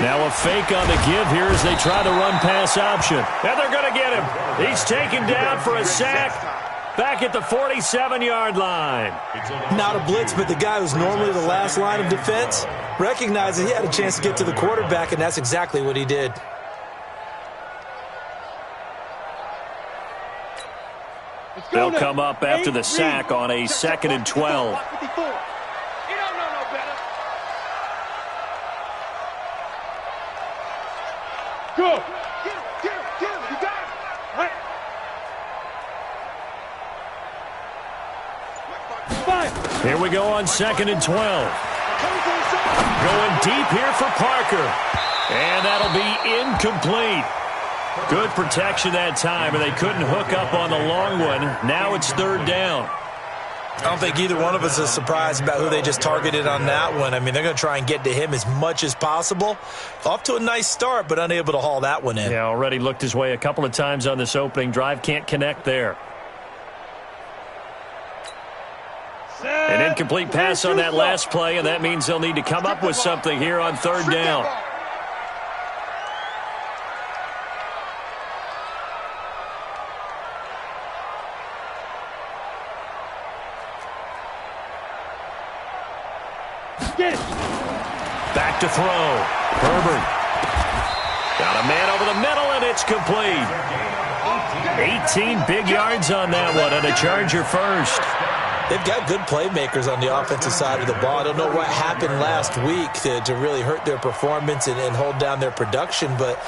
Now a fake on the give here as they try the run-pass option. And they're going to get him. He's taken down for a sack back at the 47-yard line. Not a blitz, but the guy who's normally the last line of defense recognized that he had a chance to get to the quarterback, and that's exactly what he did. They'll come up after the sack on a 2nd and 12. Go. Get him. You got him. Right. Here we go on 2nd and 12. Going deep here for Parker. And that'll be incomplete. Good protection that time, and they couldn't hook up on the long one. Now it's 3rd down. I don't think either one of us is surprised about who they just targeted on that one. I mean, they're going to try and get to him as much as possible. Off to a nice start, but unable to haul that one in. Yeah, already looked his way a couple of times on this opening drive. Can't connect there. An incomplete pass on that last play, and that means they'll need to come up with something here on 3rd down. Back to throw. Herbert. Got a man over the middle, and it's complete. 18 big yards on that one, and a Charger first. They've got good playmakers on the offensive side of the ball. I don't know what happened last week to really hurt their performance and hold down their production, but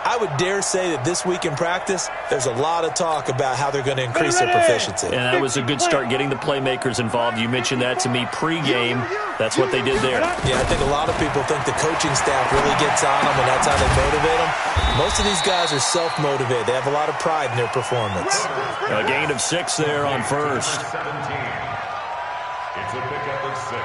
I would dare say that this week in practice, there's a lot of talk about how they're going to increase their proficiency. And that was a good start, getting the playmakers involved. You mentioned that to me pregame. That's what they did there. Yeah, I think a lot of people think the coaching staff really gets on them, and that's how they motivate them. Most of these guys are self-motivated. They have a lot of pride in their performance. A gain of 6 there on first. It's a pickup of 6.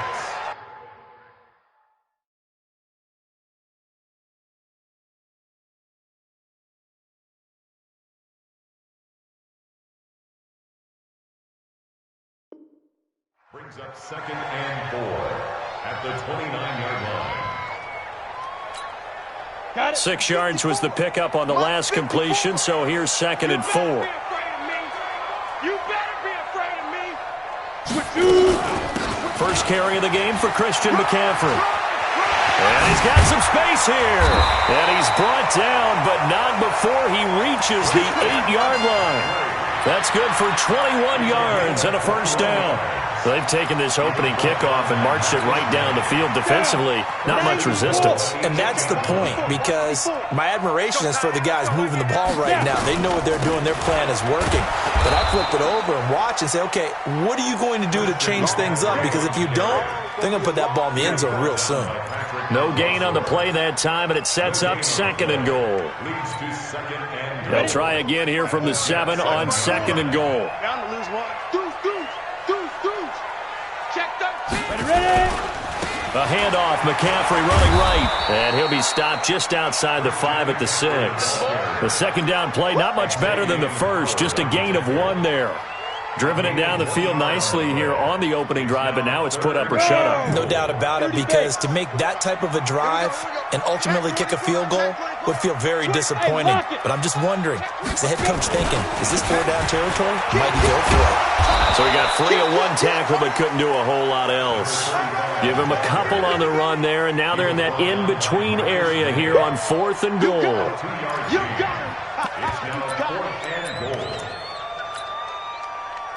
Brings up 2nd and 4 at the 29-yard line. 6 yards was the pickup on the last completion, so here's 2nd and 4. You better be afraid of me. First carry of the game for Christian McCaffrey. And he's got some space here. And he's brought down, but not before he reaches the 8-yard line. That's good for 21 yards and a first down. They've taken this opening kickoff and marched it right down the field defensively. Not much resistance. And that's the point, because my admiration is for the guys moving the ball right now. They know what they're doing. Their plan is working. But I flip it over and watch and say, okay, what are you going to do to change things up? Because if you don't, they're going to put that ball in the end zone real soon. No gain on the play that time, and it sets up 2nd and goal. They'll try again here from the 7 on 2nd and goal. Down to lose one. Deuce. Check 13. Ready. A handoff, McCaffrey running right. And he'll be stopped just outside the 5 at the 6. The 2nd down play, not much better than the first. Just a gain of 1 there. Driven it down the field nicely here on the opening drive, but now it's put up or shut up. No doubt about it, because to make that type of a drive and ultimately kick a field goal would feel very disappointing. But I'm just wondering, is the head coach thinking, is this 4-down territory? Might he go for it? So he got 3 of 1 tackle, but couldn't do a whole lot else. Give him a couple on the run there, and now they're in that in-between area here on 4th and goal. You got him.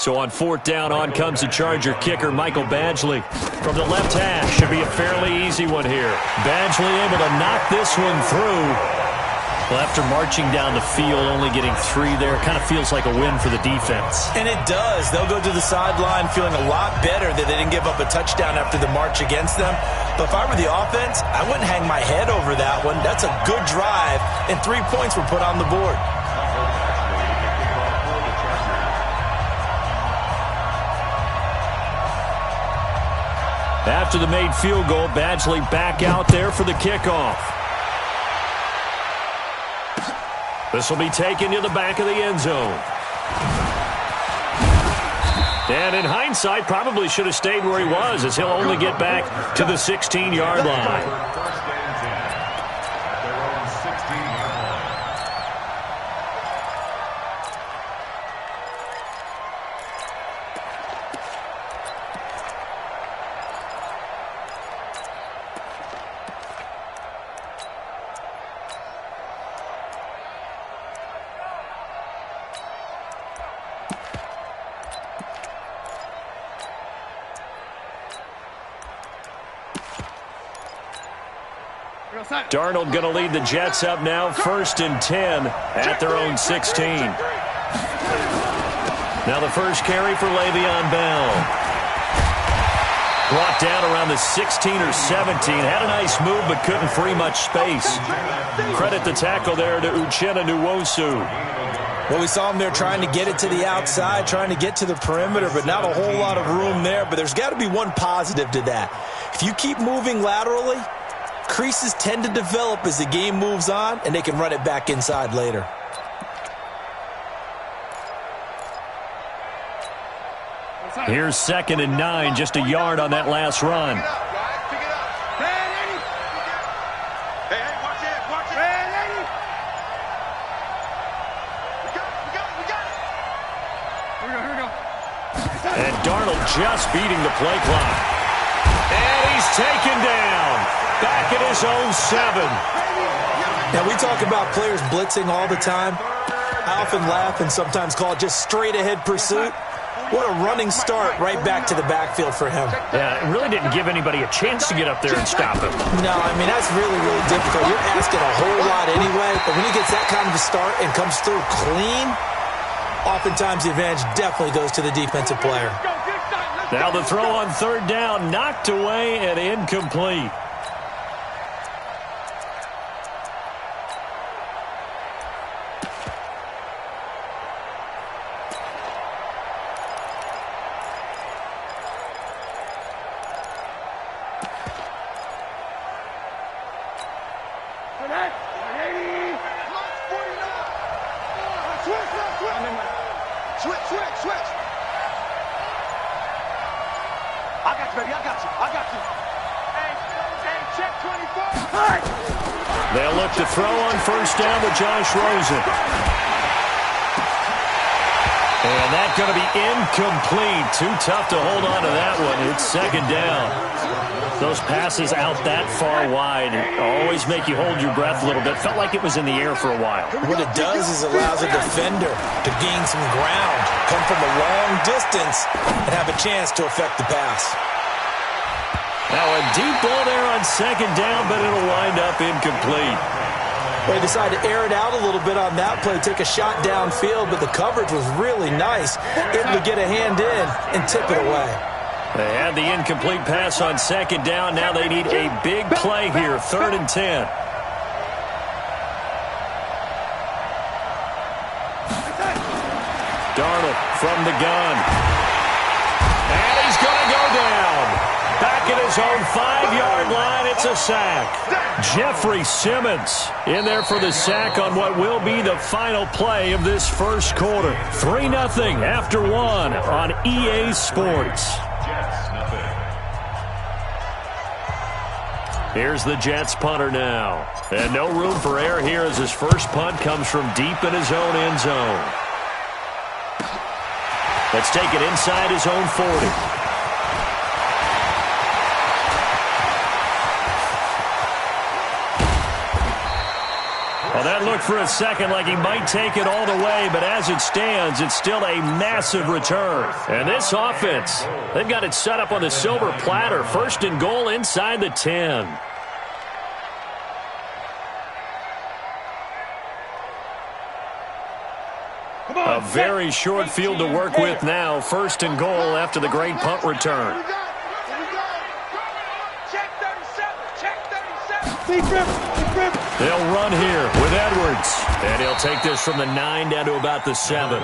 So on 4th down, on comes the Charger kicker, Michael Badgley. From the left hash, should be a fairly easy one here. Badgley able to knock this one through. Well, after marching down the field, only getting 3 there, kind of feels like a win for the defense. And it does. They'll go to the sideline feeling a lot better that they didn't give up a touchdown after the march against them. But if I were the offense, I wouldn't hang my head over that one. That's a good drive, and 3 points were put on the board. After the made field goal, Badgley back out there for the kickoff. This will be taken to the back of the end zone. And in hindsight, probably should have stayed where he was, as he'll only get back to the 16-yard line. First and 10 at their own 16-yard line. Darnold going to lead the Jets up now, 1st and 10 at their own 16. Now the first carry for Le'Veon Bell. Brought down around the 16 or 17. Had a nice move, but couldn't free much space. Credit the tackle there to Uchenna Nwosu. Well, we saw him there trying to get it to the outside, trying to get to the perimeter, but not a whole lot of room there. But there's got to be one positive to that. If you keep moving laterally, creases tend to develop as the game moves on, and they can run it back inside later. Here's 2nd and 9, just a yard on that last run. And Darnold just beating the play clock. And he's taken down. Back at his own 7. Now, we talk about players blitzing all the time. I often laugh and sometimes call it just straight-ahead pursuit. What a running start right back to the backfield for him. Yeah, it really didn't give anybody a chance to get up there and stop him. No, I mean, that's really, really difficult. You're asking a whole lot anyway, but when he gets that kind of a start and comes through clean, oftentimes the advantage definitely goes to the defensive player. Now the throw on 3rd down, knocked away and incomplete. They'll look to throw on 1st down with Josh Rosen. And that's going to be incomplete. Too tough to hold on to that one. It's 2nd down. Those passes out that far wide always make you hold your breath a little bit. Felt like it was in the air for a while. What it does is allows a defender to gain some ground, come from a long distance, and have a chance to affect the pass. Now a deep ball there on 2nd down, but it'll wind up incomplete. They decided to air it out a little bit on that play, take a shot downfield, but the coverage was really nice, able to get a hand in and tip it away. They had the incomplete pass on 2nd down. Now they need a big play here, 3rd and 10. Darnold from the gun. And he's going to go down. Back at his own 5-yard line, it's a sack. Jeffrey Simmons in there for the sack on what will be the final play of this first quarter. 3-0 after 1 on EA Sports. Here's the Jets punter now. And no room for error here as his first punt comes from deep in his own end zone. Let's take it inside his own 40. Well, that looked for a second like he might take it all the way, but as it stands, it's still a massive return. And this offense, they've got it set up on the silver platter. 1st and goal inside the 10. A very short field to work with now. 1st and goal after the great punt return. They'll run here with Edwards. And he'll take this from the 9 down to about the 7.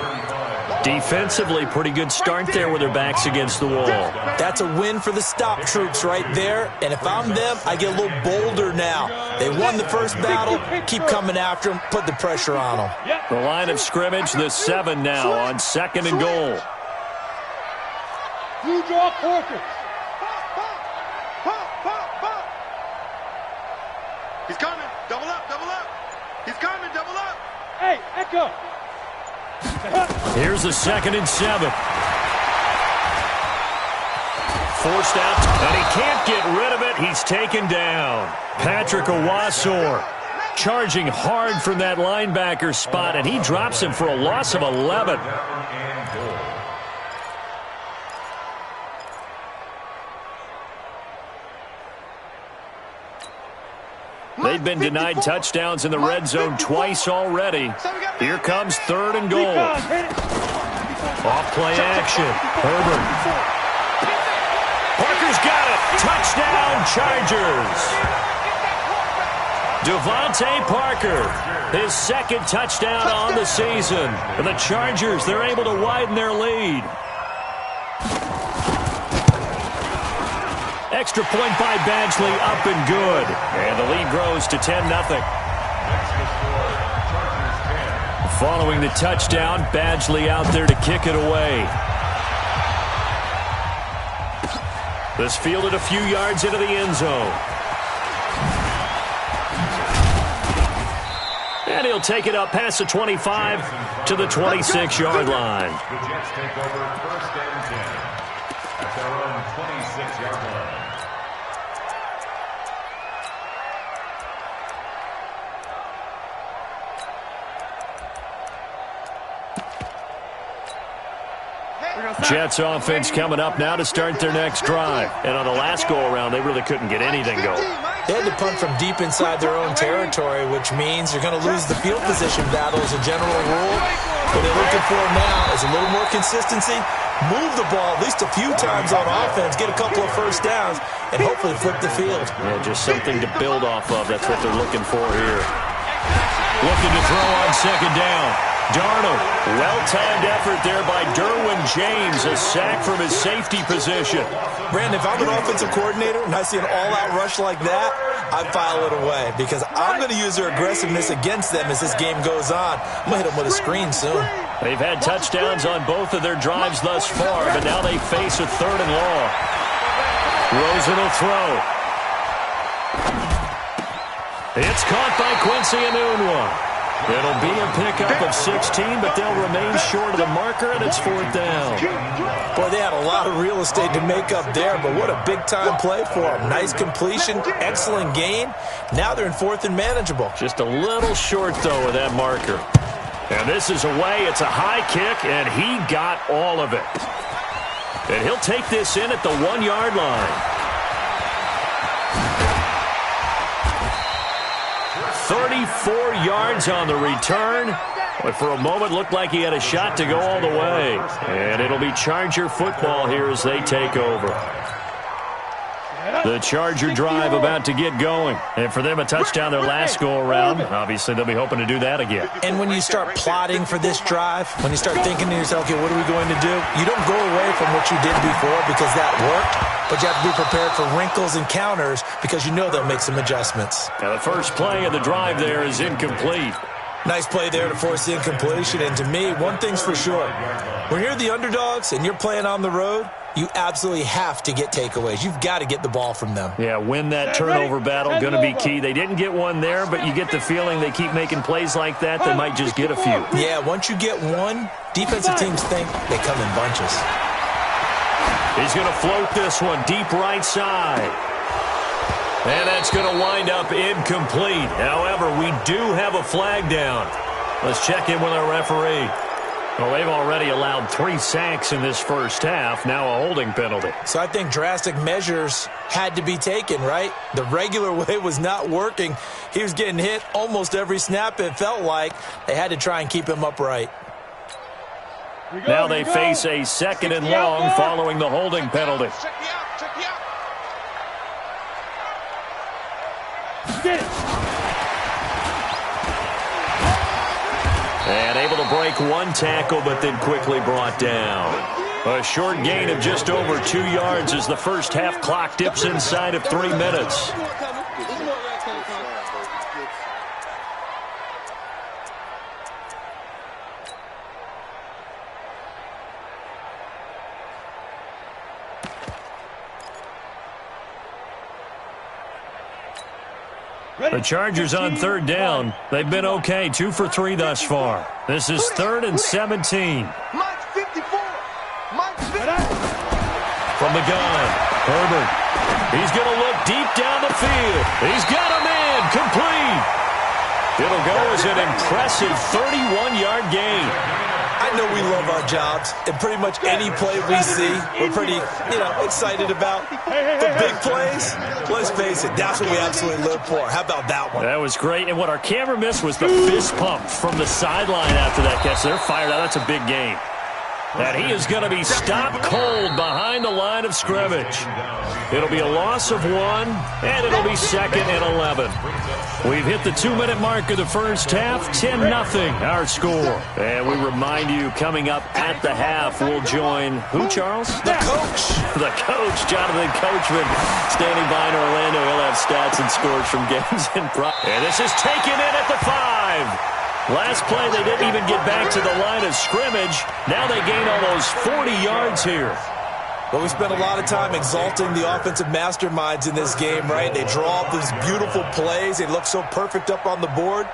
Defensively, pretty good start there with their backs against the wall. That's a win for the stop troops right there. And if I'm them, I get a little bolder now. They won the first battle. Keep coming after them. Put the pressure on them. The line of scrimmage, the 7 now on 2nd and goal. Blue draw Corker. Pop. He's coming. Double up. He's coming. Double up. Hey, Echo. Here's the 2nd and 7. Forced out, and he can't get rid of it. He's taken down. Patrick Owasor charging hard from that linebacker spot, and he drops him for a loss of 11. They've been denied touchdowns in the red zone twice already. Here comes 3rd and goal. Off-play action. Herbert. Parker's got it. Touchdown, Chargers. Devontae Parker, his 2nd touchdown on the season. And the Chargers, they're able to widen their lead. Extra point by Badgley, up and good. And the lead grows to 10-0. Following the touchdown, Badgley out there to kick it away. This fielded a few yards into the end zone. And he'll take it up past the 25 to the 26-yard line. The Jets take over 1st and 10 at their own 26-yard line. Jets offense coming up now to start their next drive. And on the last go-around, they really couldn't get anything going. They had to punt from deep inside their own territory, which means you're going to lose the field position battle as a general rule. What they're looking for now is a little more consistency, move the ball at least a few times on offense, get a couple of first downs, and hopefully flip the field. Yeah, just something to build off of. That's what they're looking for here. Looking to throw on 2nd down. Darnold, well-timed effort there by Derwin James, a sack from his safety position. Brandon, if I'm an offensive coordinator and I see an all-out rush like that, I file it away because I'm going to use their aggressiveness against them as this game goes on. I'm going to hit them with a screen soon. They've had touchdowns on both of their drives thus far, but now they face a 3rd and long. Rosen will throw. It's caught by Quincy Enunwa. It'll be a pickup of 16, but they'll remain short of the marker, and it's 4th down. Boy, they had a lot of real estate to make up there, but what a big-time play for them. Nice completion, excellent gain. Now they're in 4th and manageable. Just a little short, though, of that marker. And this is away. It's a high kick, and he got all of it. And he'll take this in at the 1-yard line. 34 yards on the return, but for a moment looked like he had a shot to go all the way. And it'll be Charger football here as they take over. The Charger drive about to get going. And for them, a touchdown their last go-around. Obviously, they'll be hoping to do that again. And when you start plotting for this drive, when you start thinking to yourself, okay, what are we going to do? You don't go away from what you did before because that worked. But you have to be prepared for wrinkles and counters because you know they'll make some adjustments. Now, the first play of the drive there is incomplete. Nice play there to force the incompletion. And to me, one thing's for sure. When you're the underdogs and you're playing on the road, you absolutely have to get takeaways. You've got to get the ball from them. Yeah, win that turnover battle, going to be key. They didn't get one there, but you get the feeling they keep making plays like that, they might just get a few. Yeah, once you get one, defensive teams think they come in bunches. He's going to float this one deep right side. And that's going to wind up incomplete. However, we do have a flag down. Let's check in with our referee. Well, they've already allowed 3 sacks in this first half. Now a holding penalty. So I think drastic measures had to be taken, right? The regular way was not working. He was getting hit almost every snap, it felt like. They had to try and keep him upright. Now they face a 2nd and long following the holding penalty. And able to break one tackle, but then quickly brought down. A short gain of just over 2 yards as the first half clock dips inside of 3 minutes. The Chargers on third down. They've been okay, 2 for 3 thus far. This is 3rd and 17. Mike's 54. Mike's 50. From the gun, Herbert. He's going to look deep down the field. He's got a man complete. It'll go as an impressive 31-yard gain. I know we love our jobs, and pretty much any play we see, we're pretty, excited about. The big plays, let's face it, that's what we absolutely live for. How about that one? That was great, and what our camera missed was the fist pump from the sideline after that catch. They're fired out. That's a big game. And he is going to be stopped cold behind the line of scrimmage. It'll be a loss of 1, and it'll be 2nd and 11. We've hit the 2-minute mark of the first half, 10-0 our score. And we remind you, coming up at the half, we'll join who, Charles? The coach. The coach, Jonathan Coachman, standing by in Orlando. He'll have stats and scores from games in progress. And this is taken in at the 5. Last play, they didn't even get back to the line of scrimmage. Now they gain almost 40 yards here. Well, we spent a lot of time exalting the offensive masterminds in this game, right? They draw up these beautiful plays. They look so perfect up on the board.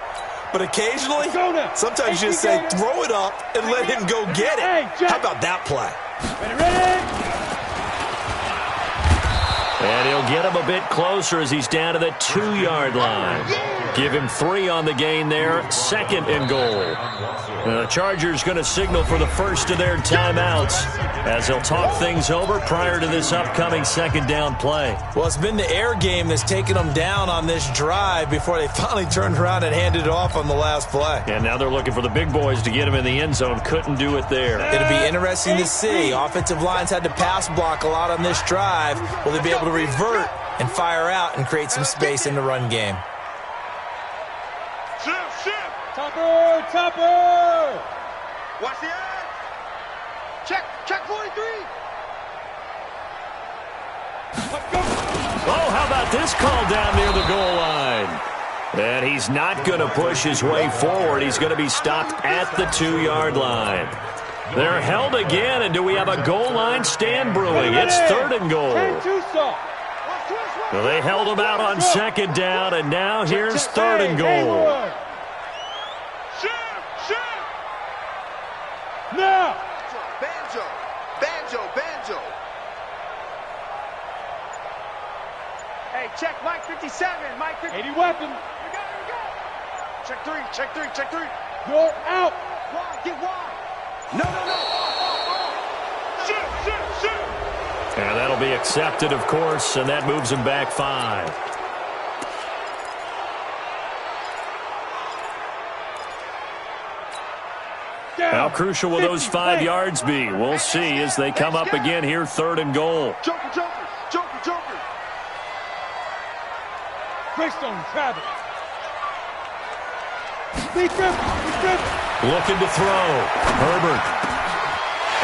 But occasionally, sometimes you just say, throw it up and let him go get it. How about that play? And he'll get him a bit closer as he's down to the 2-yard line. Give him 3 on the gain there, 2nd and goal. The Chargers going to signal for the first of their timeouts as they'll talk things over prior to this upcoming 2nd down play. Well, it's been the air game that's taken them down on this drive before they finally turned around and handed it off on the last play. And now they're looking for the big boys to get him in the end zone. Couldn't do it there. It'll be interesting to see. Offensive lines had to pass block a lot on this drive. Will they be able to revert and fire out and create some space in the run game? Topper! Watch the edge! Check 43! Oh, how about this call down near the goal line? And he's not going to push his way forward. He's going to be stopped at the 2-yard line. They're held again, and do we have a goal line stand brewing? It's 3rd and goal. Well, they held him out on 2nd down, and now here's 3rd and goal. Now! Banjo! Hey, check Mike 57, Mike 50. 80 weapon. We go. Check 3. You're out. Wide, get wide. No. Shoot. And that'll be accepted, of course, and that moves him back 5. How crucial will those 5 yards be? We'll see as they come up again here, 3rd and goal. Joker. Greystone, Travis. Be tripping. Looking to throw. Herbert.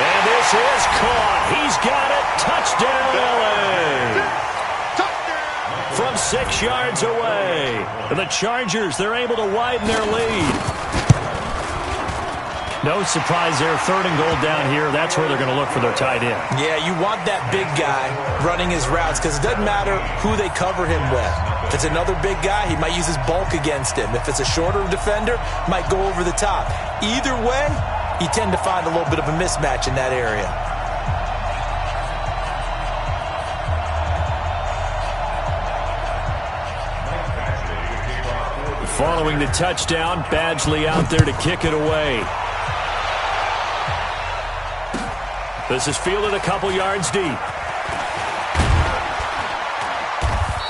And this is caught. He's got it. Touchdown, L.A. From 6 yards away. And the Chargers, they're able to widen their lead. No surprise there, 3rd and goal down here. That's where they're going to look for their tight end. Yeah, you want that big guy running his routes because it doesn't matter who they cover him with. If it's another big guy, he might use his bulk against him. If it's a shorter defender, might go over the top. Either way, you tend to find a little bit of a mismatch in that area. Following the touchdown, Badgley out there to kick it away. This is fielded a couple yards deep.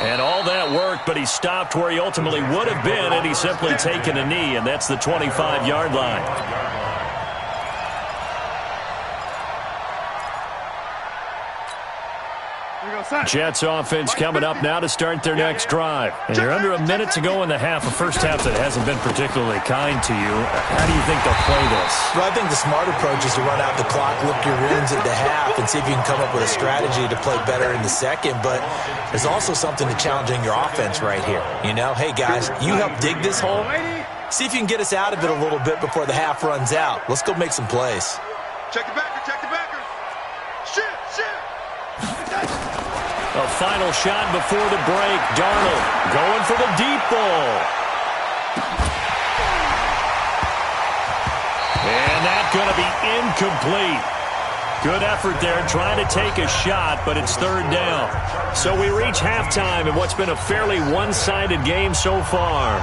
And all that worked, but he stopped where he ultimately would have been had he simply taken a knee, and that's the 25-yard line. Jets offense coming up now to start their next drive. And you're under a minute to go in the half, a first half that hasn't been particularly kind to you. How do you think they'll play this? Well, I think the smart approach is to run out the clock, lick your wounds at the half, and see if you can come up with a strategy to play better in the second. But there's also something to challenging your offense right here. You know, hey, guys, you help dig this hole. See if you can get us out of it a little bit before the half runs out. Let's go make some plays. Check the backer. Shit. A final shot before the break. Darnold going for the deep ball. And that's going to be incomplete. Good effort there trying to take a shot, but it's third down. So we reach halftime in what's been a fairly one-sided game so far.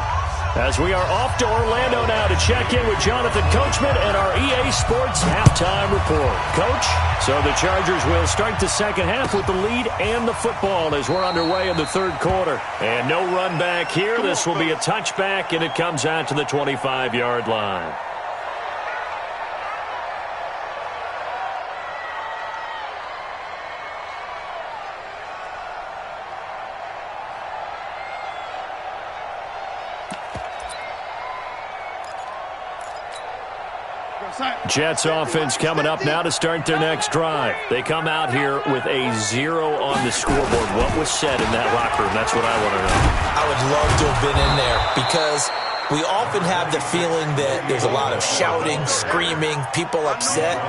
As we are off to Orlando now to check in with Jonathan Coachman and our EA Sports Halftime Report. Coach, so the Chargers will start the second half with the lead and the football as we're underway in the third quarter. And no run back here. This will be a touchback, and it comes out to the 25-yard line. Jets offense coming up now to start their next drive. They come out here with a 0 on the scoreboard. What was said in that locker room? That's what I want to know. I would love to have been in there because we often have the feeling that there's a lot of shouting, screaming, people upset.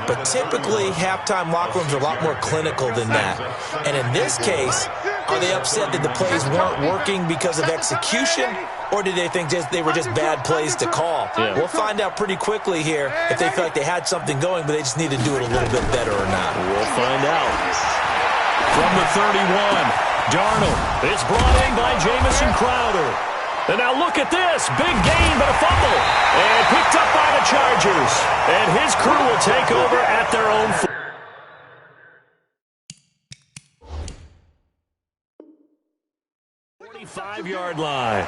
But typically, halftime locker rooms are a lot more clinical than that. And in this case, are they upset that the plays weren't working because of execution? Or did they think they were just bad plays to call? Yeah. We'll find out pretty quickly here if they feel like they had something going, but they just need to do it a little bit better or not. We'll find out. From the 31, Darnold. It's brought in by Jamison Crowder. And now look at this. Big gain, but a fumble. And picked up by the Chargers. And his crew will take over at their own 45-yard line.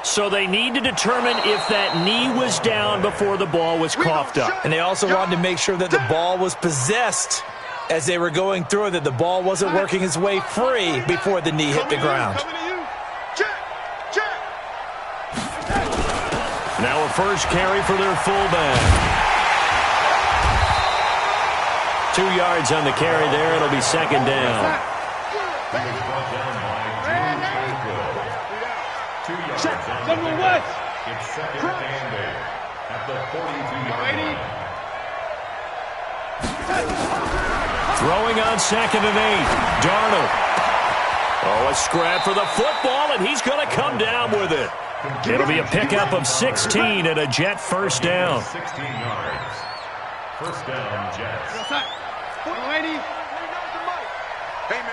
So they need to determine if that knee was down before the ball was coughed up. And they also wanted to make sure that the ball was possessed as they were going through it, that the ball wasn't working its way free before the knee hit the ground. Now a first carry for their fullback. 2 yards on the carry there. It'll be second down. Number one. It's second and 8 at the 42-yard line. Throwing on second and 8. Darnold. Oh, a scrap for the football, and he's going to come down with it. It'll be a pickup of 16 and a Jet first down. 16 yards. First down, Jets. Hey, man.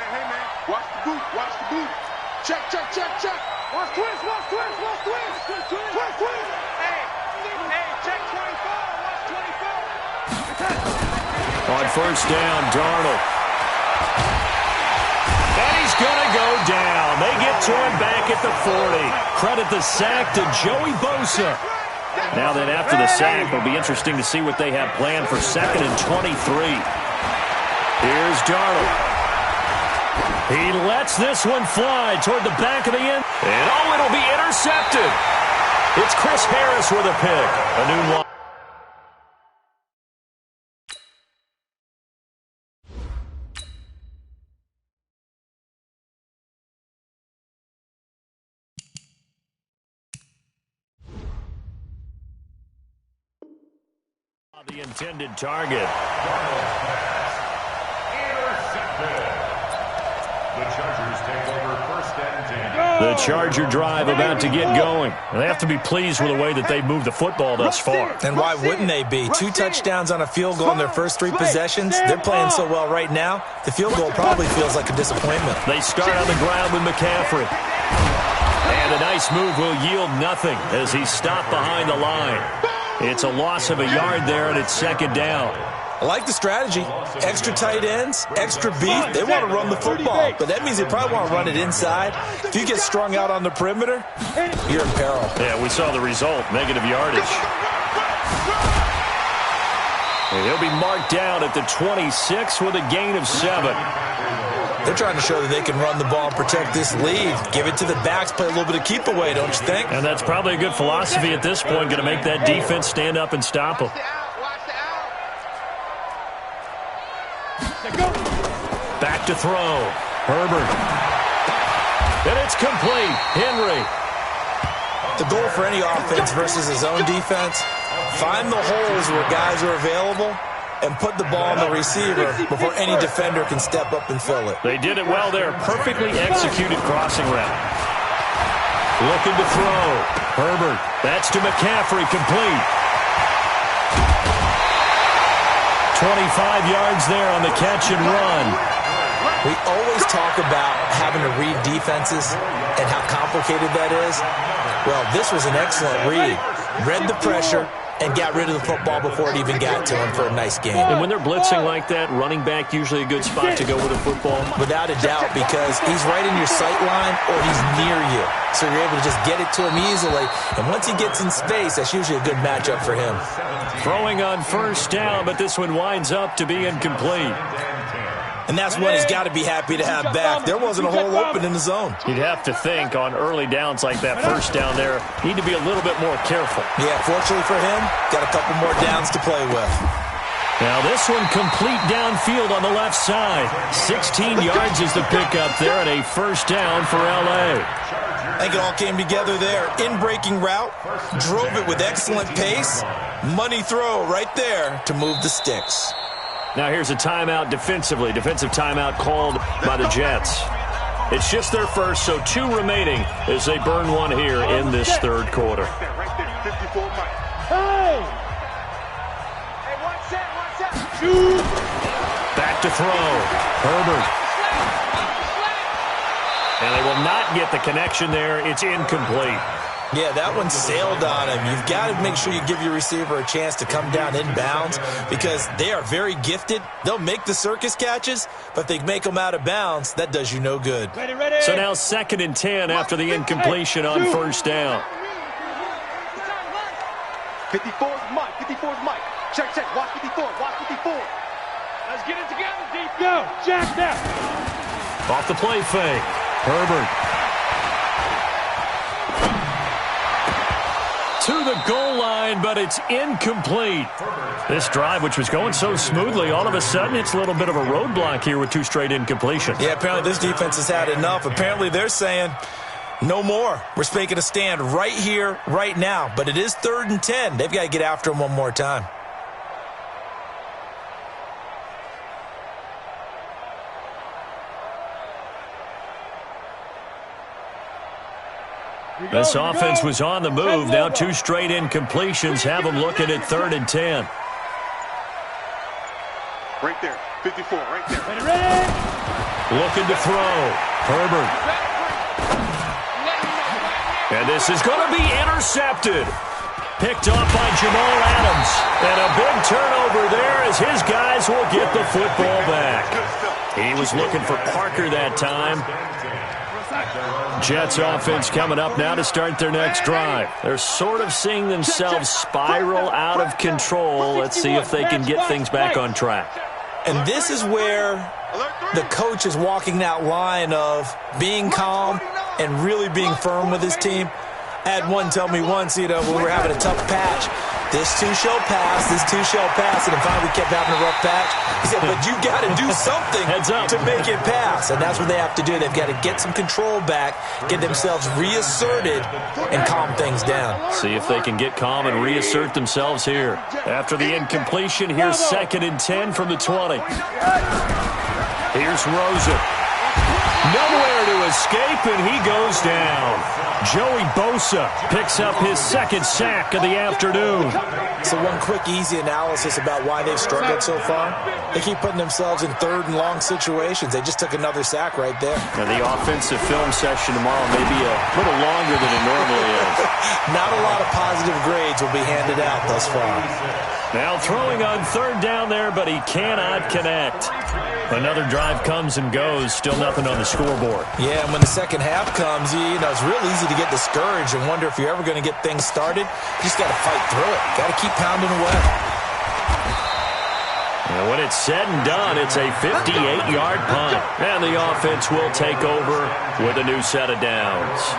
Watch the boot. Check. Watch twist. Hey, check 24. Watch 24. On first down, Darnold. And he's going to go down. They get to him back at the 40. Credit the sack to Joey Bosa. Now then, after the sack, it'll be interesting to see what they have planned for second and 23. Here's Darnold. He lets this one fly toward the back of the end. And, oh, it'll be intercepted. It's Chris Harris with a pick. A new line. The intended target. The Chargers take over first and 10. The Charger drive about to get going. They have to be pleased with the way that they've moved the football thus far. And why wouldn't they be? 2 touchdowns on a field goal in their first 3 possessions. They're playing so well right now, the field goal probably feels like a disappointment. They start on the ground with McCaffrey. And a nice move will yield nothing as he's stopped behind the line. It's a loss of a yard there, and it's second down. I like the strategy. Extra tight ends, extra beef. They want to run the football, but that means they probably want to run it inside. If you get strung out on the perimeter, you're in peril. Yeah, we saw the result, negative yardage. And he'll be marked down at the 26 with a gain of 7. They're trying to show that they can run the ball and protect this lead. Give it to the backs, play a little bit of keep away, don't you think? And that's probably a good philosophy at this point, going to make that defense stand up and stop them. Back to throw. Herbert. And it's complete. Henry. The goal for any offense versus his own defense, find the holes where guys are available and put the ball on the receiver before any defender can step up and fill it. They did it well there. Perfectly executed crossing route. Looking to throw. Herbert. That's to McCaffrey. Complete. 25 yards there on the catch and run. We always talk about having to read defenses and how complicated that is. Well, this was an excellent read. Read the pressure and got rid of the football before it even got to him for a nice game. And when they're blitzing like that, running back usually a good spot to go with a football? Without a doubt, because he's right in your sight line or he's near you. So you're able to just get it to him easily. And once he gets in space, that's usually a good matchup for him. Throwing on first down, but this one winds up to be incomplete. And that's one he's got to be happy to have back. There wasn't a hole open in the zone. You'd have to think on early downs like that first down there, need to be a little bit more careful. Yeah, fortunately for him, got a couple more downs to play with. Now this one complete downfield on the left side. 16 yards is the pickup there and a first down for L.A. I think it all came together there. In-breaking route, drove it with excellent pace. Money throw right there to move the sticks. Now here's a timeout defensively. Defensive timeout called by the Jets. It's just their first, so 2 remaining as they burn one here in this third quarter. Back to throw. Herbert. And they will not get the connection there. It's incomplete. Yeah, that one sailed on him. You've got to make sure you give your receiver a chance to come down inbounds because they are very gifted. They'll make the circus catches, but if they make them out of bounds, that does you no good. Ready. So now 2nd and 10 after the incompletion on first down. 54's Mike. 54's Mike. Check. Watch 54. Watch 54. Let's get it together, deep. Go. Jack now. Off the play fake. Herbert. To the goal line, but it's incomplete. This drive, which was going so smoothly, all of a sudden it's a little bit of a roadblock here with 2 straight incompletions. Yeah, apparently this defense has had enough. Apparently they're saying, no more. We're making a stand right here, right now. But it is 3rd and 10. They've got to get after him one more time. This offense was on the move. Now 2 straight incompletions have them looking at 3rd and 10. Right there. 54. Right there. Ready. Looking to throw. Herbert. And this is going to be intercepted. Picked off by Jamal Adams. And a big turnover there as his guys will get the football back. He was looking for Parker that time. Jets offense coming up now to start their next drive. They're sort of seeing themselves spiral out of control. Let's see if they can get things back on track. And this is where the coach is walking that line of being calm and really being firm with his team. I had one tell me once, when we were having a tough patch, this too shall pass, this too shall pass, and then finally we kept having a rough patch. He said, but you got to do something to make it pass, and that's what they have to do. They've got to get some control back, get themselves reasserted, and calm things down. See if they can get calm and reassert themselves here. After the incompletion, here's 2nd and 10 from the 20. Here's Rosen. Nowhere to escape, and he goes down. Joey Bosa picks up his 2nd sack of the afternoon. So one quick, easy analysis about why they've struggled so far. They keep putting themselves in 3rd and long situations. They just took another sack right there. Now the offensive film session tomorrow may be a little longer than it normally is. Not a lot of positive grades will be handed out thus far. Now throwing on 3rd down there, but he cannot connect. Another drive comes and goes, still nothing on the scoreboard. Yeah, and when the second half comes, it's real easy to get discouraged and wonder if you're ever going to get things started. You just got to fight through it. Got to keep pounding away. And when it's said and done, it's a 58-yard punt. And the offense will take over with a new set of downs.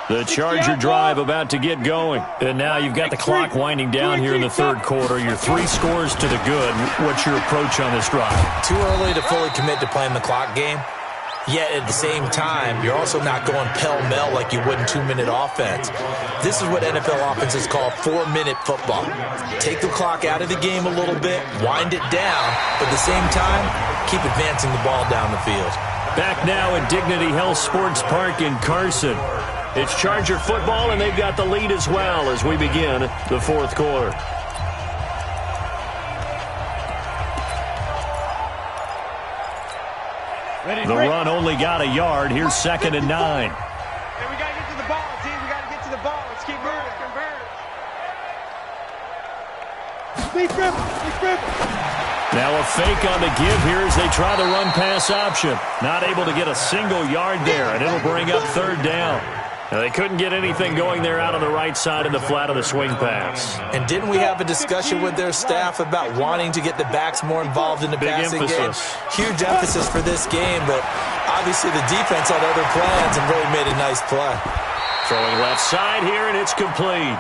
The Charger drive about to get going. And now you've got the clock winding down here in the third quarter. You're 3 scores to the good. What's your approach on this drive? Too early to fully commit to playing the clock game. Yet at the same time, you're also not going pell-mell like you would in 2-minute offense. This is what NFL offenses call 4-minute football. Take the clock out of the game a little bit, wind it down, but at the same time, keep advancing the ball down the field. Back now at Dignity Health Sports Park in Carson. It's Charger football, and they've got the lead as well as we begin the fourth quarter. The run only got a yard. Here's 2nd and 9. Hey, we got to get to the ball, team. We got to get to the ball. Let's keep moving. Now a fake on the give here as they try the run-pass option. Not able to get a single yard there, and it'll bring up 3rd down. Now, they couldn't get anything going there out on the right side in the flat of the swing pass. And didn't we have a discussion with their staff about wanting to get the backs more involved in the passing game? Huge emphasis for this game, but obviously the defense had other plans and really made a nice play. Throwing left side here, and it's complete.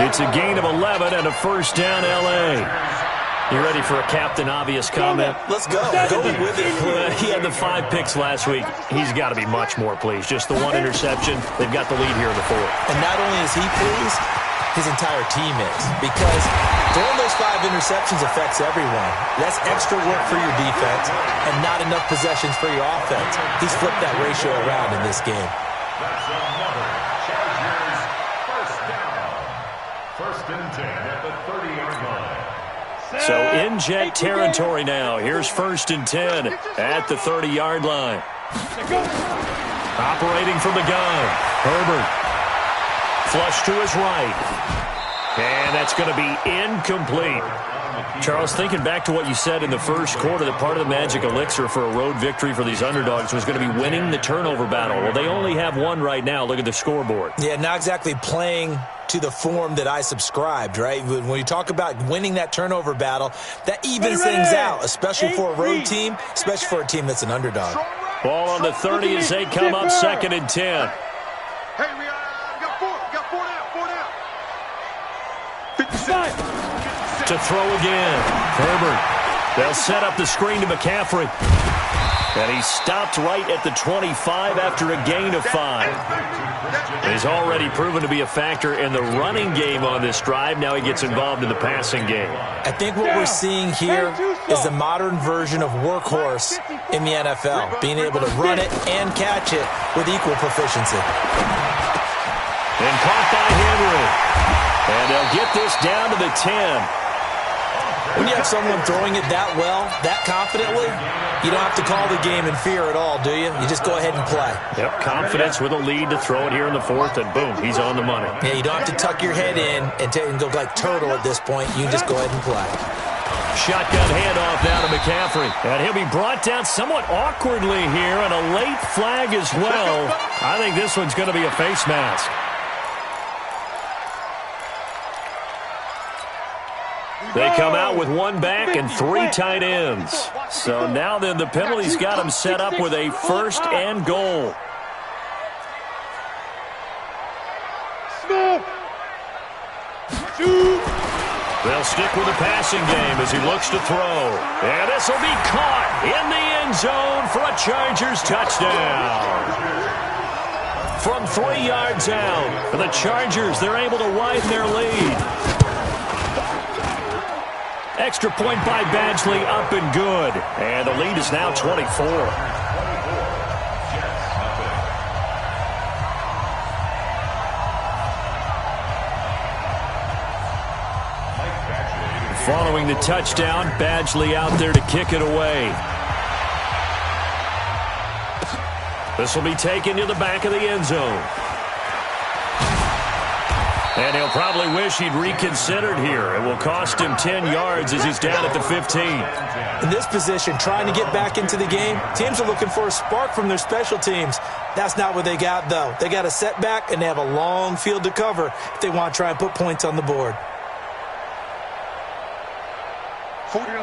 It's a gain of 11 and a 1st down, L.A. You ready for a Captain Obvious comment? Let's go. Go with it. He had the 5 picks last week. He's got to be much more pleased. Just the 1 interception. They've got the lead here in the 4th. And not only is he pleased, his entire team is. Because throwing those 5 interceptions affects everyone. That's extra work for your defense and not enough possessions for your offense. He's flipped that ratio around in this game. That's another Chargers first down. 1st and 10 at the 30-yard line. So in jet territory now. Here's 1st and 10 at the 30-yard line. Operating from the gun. Herbert. Flush to his right. And that's going to be incomplete. Charles, thinking back to what you said in the first quarter, that part of the magic elixir for a road victory for these underdogs was going to be winning the turnover battle. Well, they only have 1 right now. Look at the scoreboard. Yeah, not exactly playing to the form that I subscribed, right? When you talk about winning that turnover battle, that evens things out, especially for a road team, especially for a team that's an underdog. Ball on the 30 as they come up 2nd and 10. Hey, we got 4. We got 4 down. 4 down. 56. To throw again. Herbert. They'll set up the screen to McCaffrey. And he's stopped right at the 25 after a gain of 5. He's already proven to be a factor in the running game on this drive. Now he gets involved in the passing game. I think what we're seeing here is the modern version of workhorse in the NFL, being able to run it and catch it with equal proficiency. And caught by Henry. And they'll get this down to the 10. When you have someone throwing it that well, that confidently, you don't have to call the game in fear at all, do you? You just go ahead and play. Yep, confidence with a lead to throw it here in the 4th, and boom, he's on the money. Yeah, you don't have to tuck your head in and go like turtle at this point. You just go ahead and play. Shotgun handoff now to McCaffrey. And he'll be brought down somewhat awkwardly here, and a late flag as well. I think this one's going to be a face mask. They come out with 1 back and 3 tight ends. So now then the penalty's got them set up with a 1st and goal. They'll stick with the passing game as he looks to throw. And this will be caught in the end zone for a Chargers touchdown. From 3 yards out for the Chargers, they're able to widen their lead. Extra point by Badgley, up and good. And the lead is now 24. Following the touchdown, Badgley out there to kick it away. This will be taken to the back of the end zone. And he'll probably wish he'd reconsidered here. It will cost him 10 yards as he's down at the 15. In this position, trying to get back into the game, teams are looking for a spark from their special teams. That's not what they got, though. They got a setback, and they have a long field to cover if they want to try and put points on the board.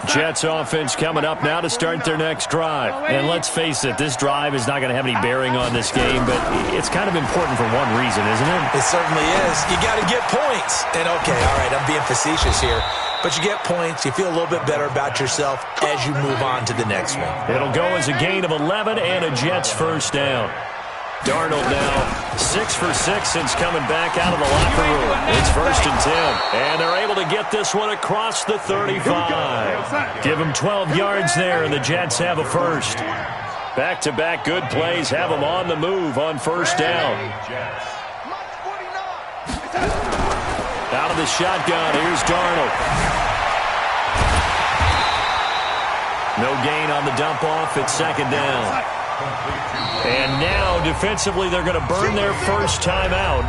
Jets offense coming up now to start their next drive. And let's face it, this drive is not going to have any bearing on this game, but it's kind of important for one reason, isn't it? It certainly is. You got to get points. And, okay, all right, I'm being facetious here. But you get points, you feel a little bit better about yourself as you move on to the next one. It'll go as a gain of 11 and a Jets first down. Darnold now 6 for 6 since coming back out of the locker room. It's 1st and 10. And they're able to get this one across the 35. Give them 12 yards there, and the Jets have a first. Back-to-back good plays have them on the move on first down. Out of the shotgun, here's Darnold. No gain on the dump-off. It's 2nd down. And now, defensively, they're going to burn their first time out.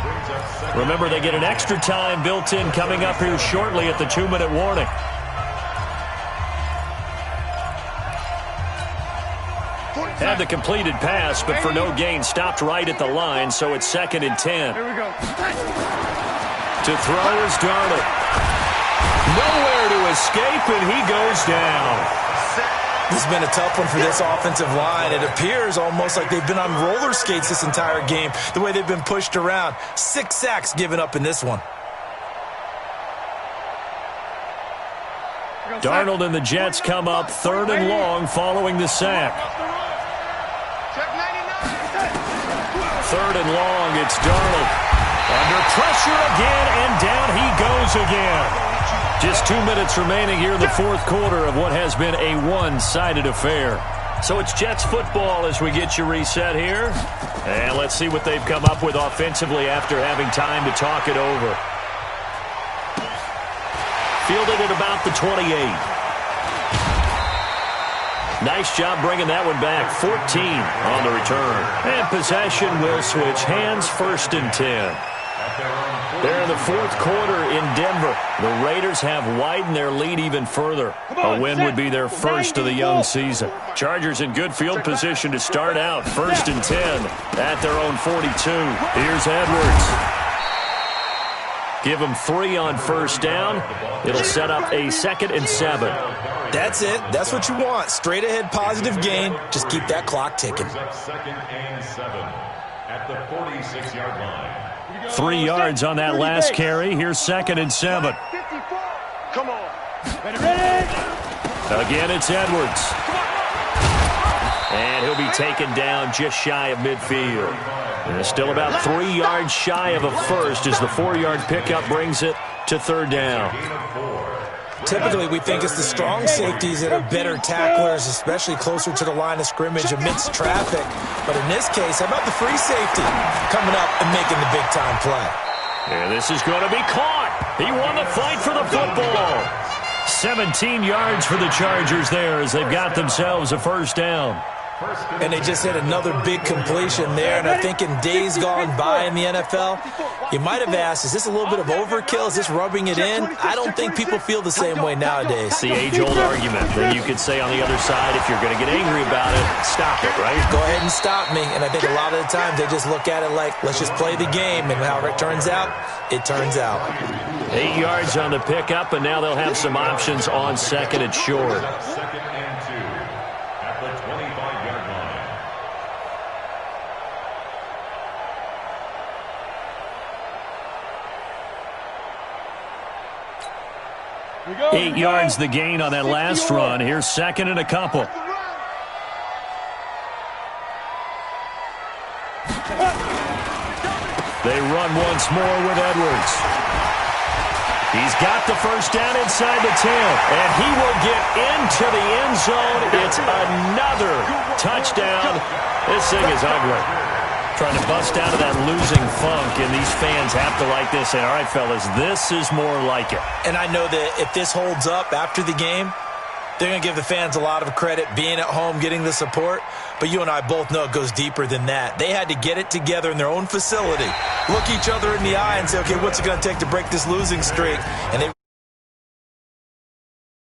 Remember, they get an extra time built in coming up here shortly at the 2-minute warning. Had the completed pass, but for no gain, stopped right at the line, so it's 2nd and 10. Here we go. To throw is Darnold. Nowhere to escape, and he goes down. This has been a tough one for this offensive line. It appears almost like they've been on roller skates this entire game, the way they've been pushed around. 6 sacks given up in this one. Darnold and the Jets come up 3rd and long following the sack. 3rd and long, it's Darnold. Under pressure again, and down he goes again. Just 2 minutes remaining here in the 4th quarter of what has been a one-sided affair. So it's Jets football as we get you reset here. And let's see what they've come up with offensively after having time to talk it over. Fielded at about the 28. Nice job bringing that one back. 14 on the return. And possession will switch hands, 1st and 10. They're in the 4th quarter in Denver. The Raiders have widened their lead even further. A win would be their first of the young season. Chargers in good field position to start out. 1st and 10 at their own 42. Here's Edwards. Give them 3 on first down. It'll set up a 2nd and 7. That's it. That's what you want. Straight ahead positive gain. Just keep that clock ticking. 2nd and 7 at the 46-yard line. 3 yards on that last carry. Here's 2nd and 7. Come on. Ready? Again, it's Edwards. And he'll be taken down just shy of midfield. And still about 3 yards shy of a first as the 4-yard pickup brings it to 3rd down. Typically, we think it's the strong safeties that are better tacklers, especially closer to the line of scrimmage amidst traffic. But in this case, how about the free safety coming up and making the big-time play? And this is going to be caught. He won the fight for the football. 17 yards for the Chargers there as they've got themselves a first down. And they just hit another big completion there. And I think in days gone by in the NFL, you might have asked, is this a little bit of overkill? Is this rubbing it in? I don't think people feel the same way nowadays. It's the age-old argument. Then you could say on the other side, if you're going to get angry about it, stop it, right? Go ahead and stop me. And I think a lot of the times they just look at it like, let's just play the game. And however it turns out, it turns out. 8 yards on the pickup, and now they'll have some options on 2nd and short. 2nd and 2 at the 25-yard line. 8 yards the gain on that last run. Here's 2nd and a couple. They run once more with Edwards. He's got the first down inside the 10, and he will get into the end zone. It's another touchdown. This thing is ugly. Trying to bust out of that losing funk, and these fans have to like this. Say, all right, fellas, this is more like it. And I know that if this holds up after the game, they're going to give the fans a lot of credit being at home, getting the support. But you and I both know it goes deeper than that. They had to get it together in their own facility, look each other in the eye and say, okay, what's it going to take to break this losing streak? And they